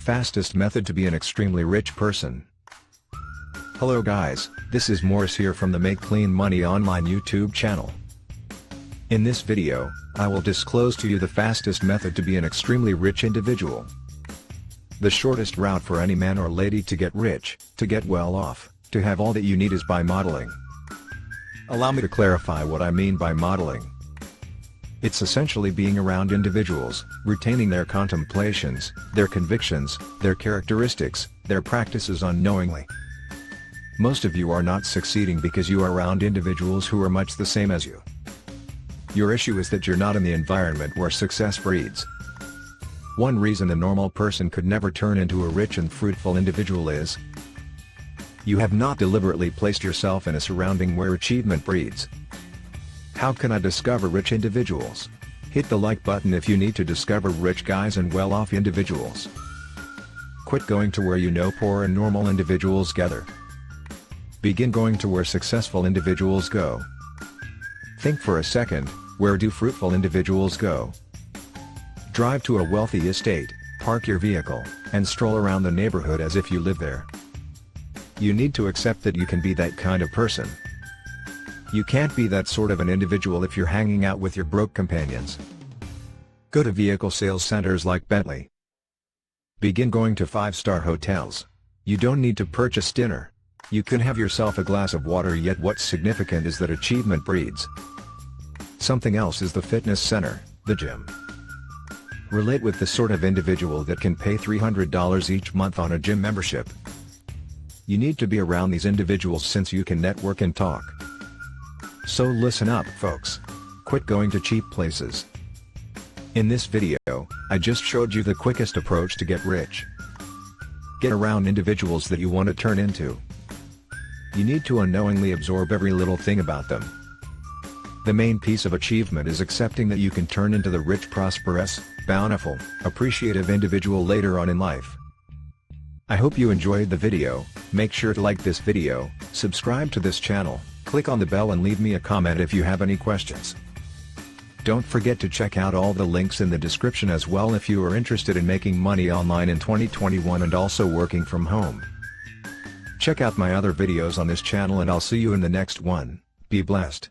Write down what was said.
Fastest method to be an extremely rich person. Hello guys, this is Morris here from the Make Clean Money Online YouTube channel. In this video, I will disclose to you the fastest method to be an extremely rich individual. The shortest route for any man or lady to get rich, to get well off, to have all that you need is by modeling. Allow me to clarify what I mean by modeling. It's essentially being around individuals, retaining their contemplations, their convictions, their characteristics, their practices unknowingly. Most of you are not succeeding because you are around individuals who are much the same as you. Your issue is that you're not in the environment where success breeds. One reason a normal person could never turn into a rich and fruitful individual is you have not deliberately placed yourself in a surrounding where achievement breeds. How can I discover rich individuals? Hit the like button if you need to discover rich guys and well-off individuals. Quit going to where you know poor and normal individuals gather. Begin going to where successful individuals go. Think for a second, where do fruitful individuals go? Drive to a wealthy estate, park your vehicle, and stroll around the neighborhood as if you live there. You need to accept that you can be that kind of person. You can't be that sort of an individual if you're hanging out with your broke companions. Go to vehicle sales centers like Bentley. Begin going to 5-star hotels. You don't need to purchase dinner. You can have yourself a glass of water, yet what's significant is that achievement breeds. Something else is the fitness center, the gym. Relate with the sort of individual that can pay $300 each month on a gym membership. You need to be around these individuals since you can network and talk. So listen up, folks. Quit going to cheap places. In this video, I just showed you the quickest approach to get rich. Get around individuals that you want to turn into. You need to unknowingly absorb every little thing about them. The main piece of achievement is accepting that you can turn into the rich, prosperous, bountiful, appreciative individual later on in life. I hope you enjoyed the video. Make sure to like this video, subscribe to this channel, click on the bell and leave me a comment if you have any questions. Don't forget to check out all the links in the description as well if you are interested in making money online in 2021 and also working from home. Check out my other videos on this channel and I'll see you in the next one. Be blessed.